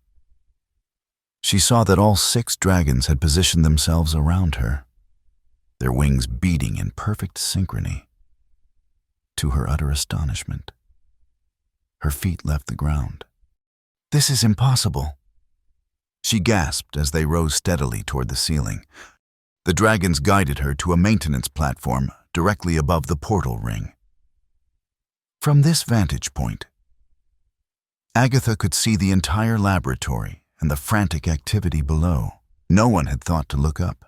she saw that all 6 dragons had positioned themselves around her, their wings beating in perfect synchrony. To her utter astonishment, her feet left the ground. This is impossible, she gasped as they rose steadily toward the ceiling. The dragons guided her to a maintenance platform directly above the portal ring. From this vantage point, Agatha could see the entire laboratory and the frantic activity below. No one had thought to look up.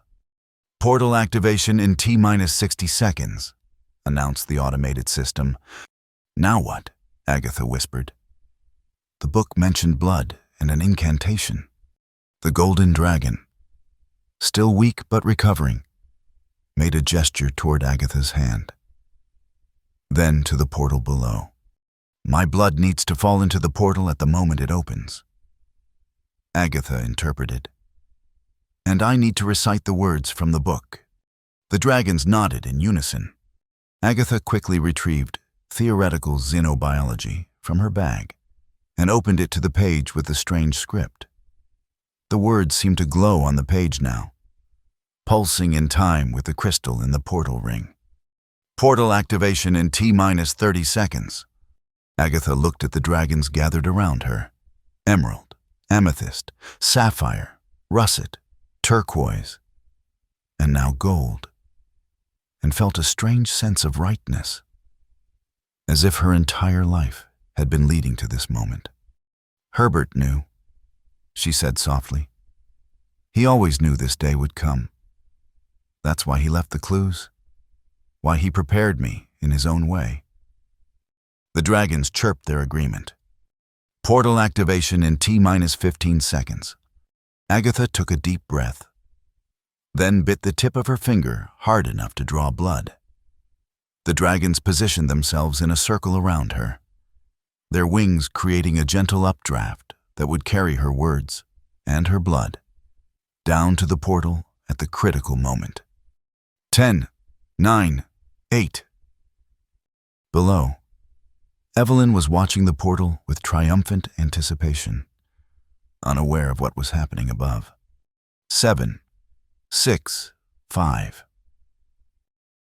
Portal activation in T-minus 60 seconds, announced the automated system. Now what? Agatha whispered. The book mentioned blood and an incantation. The golden dragon, still weak but recovering, made a gesture toward Agatha's hand. Then to the portal below. My blood needs to fall into the portal at the moment it opens, Agatha interpreted. And I need to recite the words from the book. The dragons nodded in unison. Agatha quickly retrieved Theoretical Xenobiology from her bag and opened it to the page with the strange script. The words seemed to glow on the page now, pulsing in time with the crystal in the portal ring. Portal activation in T-minus 30 seconds. Agatha looked at the dragons gathered around her. Emerald, Amethyst, Sapphire, Russet, Turquoise, and now Gold, and felt a strange sense of rightness, as if her entire life had been leading to this moment. Herbert knew, she said softly. He always knew this day would come. That's why he left the clues, why he prepared me in his own way. The dragons chirped their agreement. Portal activation in T-minus 15 seconds. Agatha took a deep breath, then bit the tip of her finger hard enough to draw blood. The dragons positioned themselves in a circle around her, their wings creating a gentle updraft that would carry her words and her blood down to the portal at the critical moment. 10, 9, 8. Below, Evelyn was watching the portal with triumphant anticipation. unaware of what was happening above. 7, 6, 5.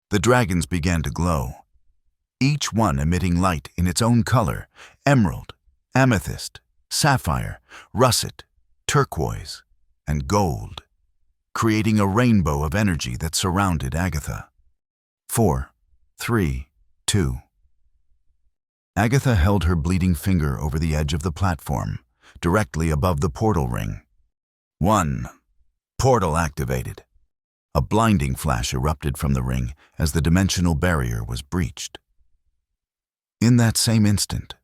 The dragons began to glow, each one emitting light in its own color: emerald, amethyst, sapphire, russet, turquoise, and gold, creating a rainbow of energy that surrounded Agatha. 4, 3, 2. Agatha held her bleeding finger over the edge of the platform, directly above the portal ring. 1. Portal activated. A blinding flash erupted from the ring as the dimensional barrier was breached. In that same instant,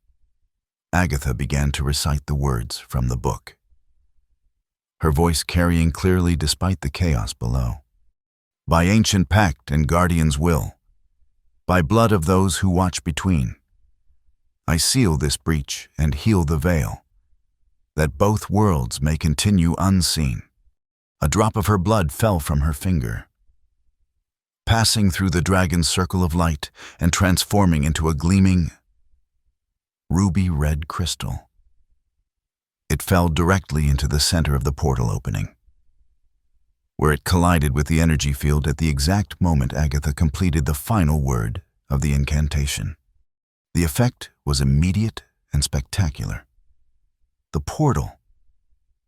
Agatha began to recite the words from the book, her voice carrying clearly despite the chaos below. By ancient pact and guardian's will, by blood of those who watch between, I seal this breach and heal the veil, that both worlds may continue unseen. A drop of her blood fell from her finger, passing through the dragon's circle of light and transforming into a gleaming, ruby-red crystal. It fell directly into the center of the portal opening, where it collided with the energy field at the exact moment Agatha completed the final word of the incantation. The effect was immediate and spectacular. The portal,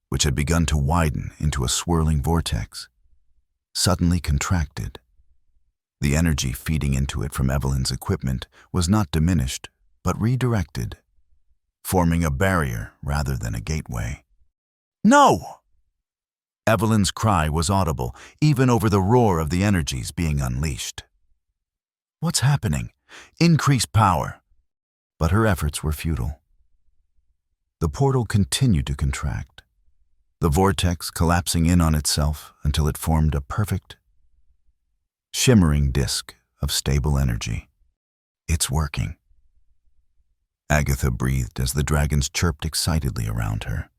which had begun to widen into a swirling vortex, suddenly contracted. The energy feeding into it from Evelyn's equipment was not diminished, but redirected, forming a barrier rather than a gateway. "No!" Evelyn's cry was audible, even over the roar of the energies being unleashed. "What's happening? Increase power!" But her efforts were futile. The portal continued to contract, the vortex collapsing in on itself until it formed a perfect, shimmering disk of stable energy. "It's working." Agatha breathed as the dragons chirped excitedly around her.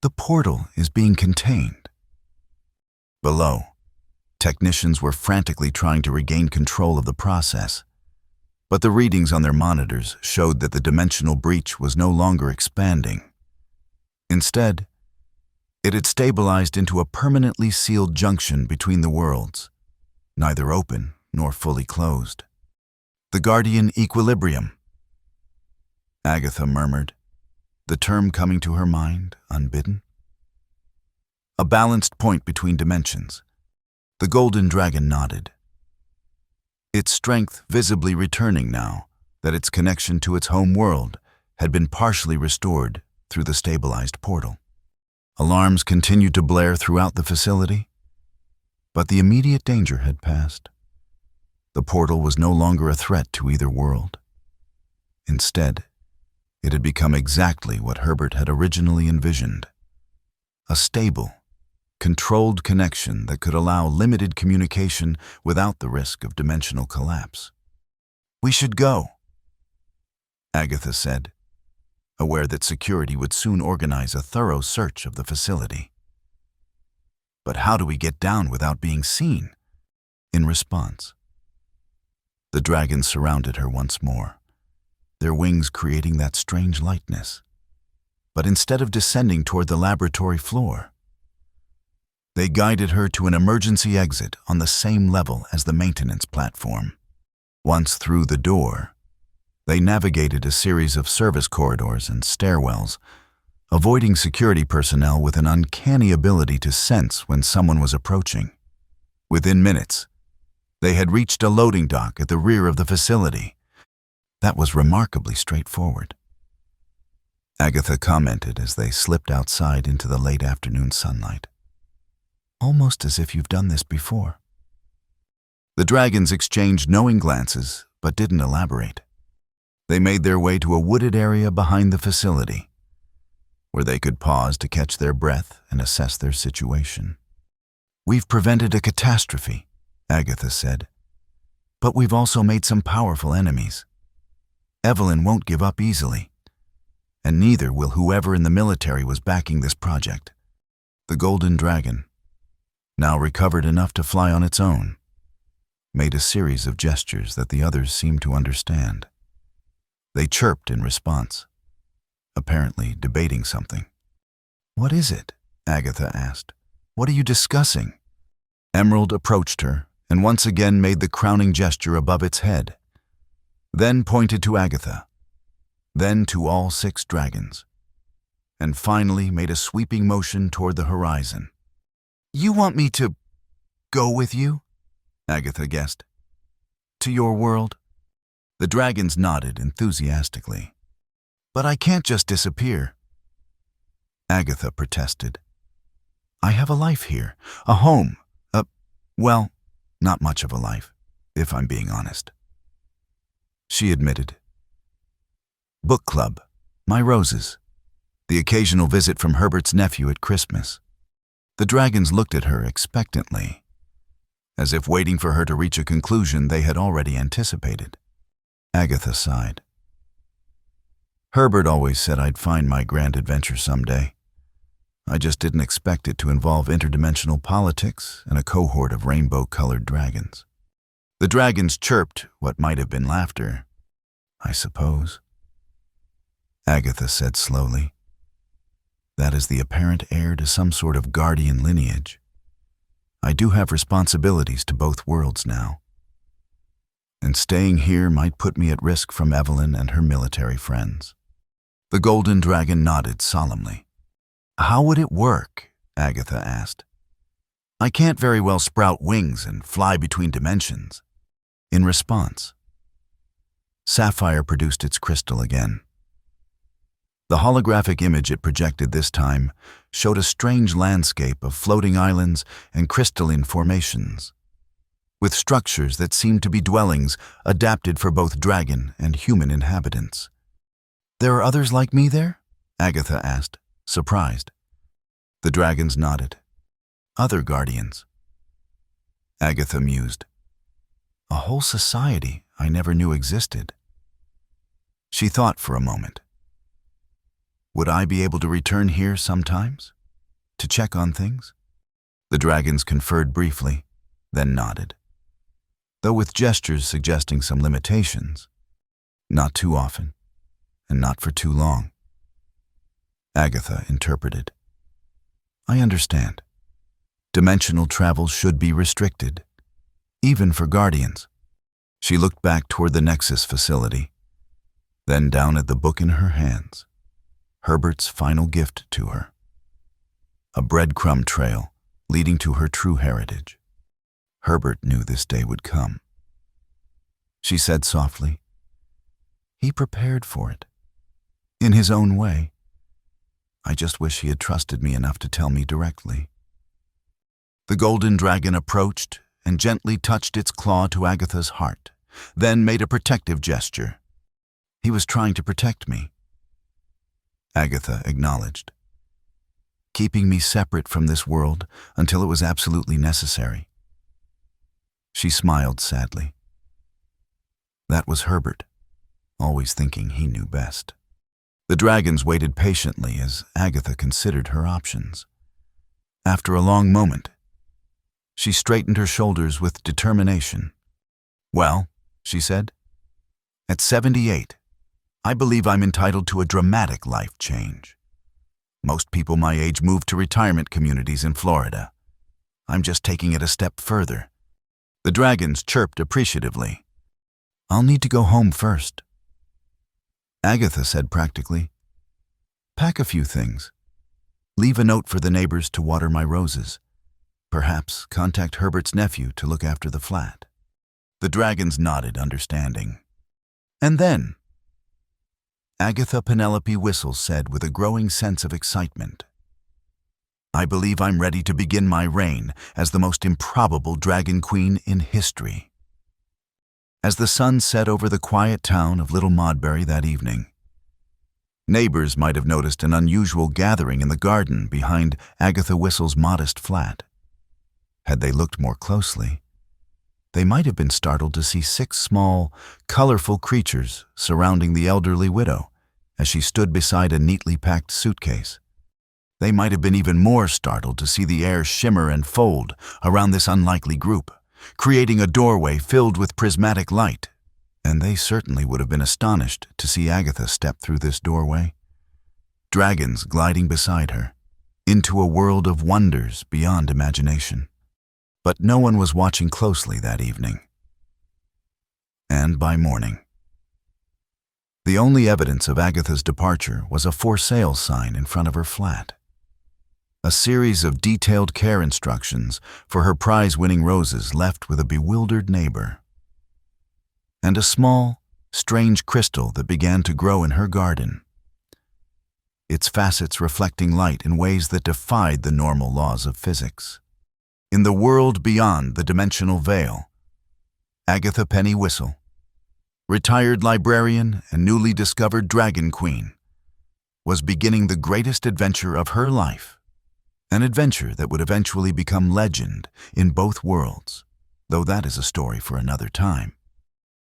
"The portal is being contained." Below, technicians were frantically trying to regain control of the process, but the readings on their monitors showed that the dimensional breach was no longer expanding. Instead, it had stabilized into a permanently sealed junction between the worlds, neither open nor fully closed. "The Guardian Equilibrium," Agatha murmured, the term coming to her mind unbidden. "A balanced point between dimensions." The golden dragon nodded, its strength visibly returning now that its connection to its home world had been partially restored through the stabilized portal. Alarms continued to blare throughout the facility, but the immediate danger had passed. The portal was no longer a threat to either world. Instead, it had become exactly what Herbert had originally envisioned: a stable, controlled connection that could allow limited communication without the risk of dimensional collapse. "We should go," Agatha said, aware that security would soon organize a thorough search of the facility. "But how do we get down without being seen?" In response, the dragons surrounded her once more, their wings creating that strange lightness. But instead of descending toward the laboratory floor, they guided her to an emergency exit on the same level as the maintenance platform. Once through the door, they navigated a series of service corridors and stairwells, avoiding security personnel with an uncanny ability to sense when someone was approaching. Within minutes, they had reached a loading dock at the rear of the facility. That was remarkably straightforward, Agatha commented as they slipped outside into the late afternoon sunlight. "Almost as if you've done this before." The dragons exchanged knowing glances, but didn't elaborate. They made their way to a wooded area behind the facility, where they could pause to catch their breath and assess their situation. "We've prevented a catastrophe," Agatha said, "but we've also made some powerful enemies. Evelyn won't give up easily, and neither will whoever in the military was backing this project." The golden dragon, now recovered enough to fly on its own, made a series of gestures that the others seemed to understand. They chirped in response, apparently debating something. "What is it?" Agatha asked. "What are you discussing?" Emerald approached her and once again made the crowning gesture above its head, then pointed to Agatha, then to all 6 dragons, and finally made a sweeping motion toward the horizon. "You want me to go with you?" Agatha guessed. "To your world?" The dragons nodded enthusiastically. "But I can't just disappear," Agatha protested. "I have a life here, a home, well, not much of a life, if I'm being honest." She admitted. "Book club, my roses, the occasional visit from Herbert's nephew at Christmas." The dragons looked at her expectantly, as if waiting for her to reach a conclusion they had already anticipated. Agatha sighed. "Herbert always said I'd find my grand adventure someday. I just didn't expect it to involve interdimensional politics and a cohort of rainbow-colored dragons." The dragons chirped what might have been laughter. "I suppose," Agatha said slowly. "That is the apparent heir to some sort of guardian lineage. I do have responsibilities to both worlds now. And staying here might put me at risk from Evelyn and her military friends." The golden dragon nodded solemnly. "How would it work?" Agatha asked. "I can't very well sprout wings and fly between dimensions." In response, Sapphire produced its crystal again. The holographic image it projected this time showed a strange landscape of floating islands and crystalline formations, with structures that seemed to be dwellings adapted for both dragon and human inhabitants. "There are others like me there?" Agatha asked, surprised. The dragons nodded. "Other guardians," Agatha mused. "A whole society I never knew existed." She thought for a moment. Would I be able to return here sometimes, to check on things? The dragons conferred briefly, then nodded, though with gestures suggesting some limitations. Not too often, and not for too long. Agatha interpreted. "I understand. Dimensional travel should be restricted, even for guardians." She looked back toward the Nexus facility, then down at the book in her hands, Herbert's final gift to her. A breadcrumb trail leading to her true heritage. Herbert knew this day would come. She said softly, "He prepared for it, in his own way. I just wish he had trusted me enough to tell me directly." The golden dragon approached and gently touched its claw to Agatha's heart, then made a protective gesture. "He was trying to protect me," Agatha acknowledged, "keeping me separate from this world until it was absolutely necessary." She smiled sadly. That was Herbert, always thinking he knew best. The dragons waited patiently as Agatha considered her options. After a long moment, she straightened her shoulders with determination. "Well," she said, "at 78, I believe I'm entitled to a dramatic life change. Most people my age move to retirement communities in Florida. I'm just taking it a step further." The dragons chirped appreciatively. "I'll need to go home first." Agatha said practically, "Pack a few things. Leave a note for the neighbors to water my roses. Perhaps contact Herbert's nephew to look after the flat." The dragons nodded, understanding. "And then," Agatha Penelope Whistle said with a growing sense of excitement, "I believe I'm ready to begin my reign as the most improbable dragon queen in history." As the sun set over the quiet town of Little Modbury that evening, neighbors might have noticed an unusual gathering in the garden behind Agatha Whistle's modest flat. Had they looked more closely, they might have been startled to see 6 small, colorful creatures surrounding the elderly widow as she stood beside a neatly packed suitcase. They might have been even more startled to see the air shimmer and fold around this unlikely group, creating a doorway filled with prismatic light. And they certainly would have been astonished to see Agatha step through this doorway, dragons gliding beside her, into a world of wonders beyond imagination. But no one was watching closely that evening. And by morning, the only evidence of Agatha's departure was a for sale sign in front of her flat. A series of detailed care instructions for her prize-winning roses left with a bewildered neighbor. And a small, strange crystal that began to grow in her garden, its facets reflecting light in ways that defied the normal laws of physics. In the world beyond the dimensional veil, Agatha Penny Whistle, retired librarian and newly discovered Dragon Queen, was beginning the greatest adventure of her life, an adventure that would eventually become legend in both worlds, though that is a story for another time.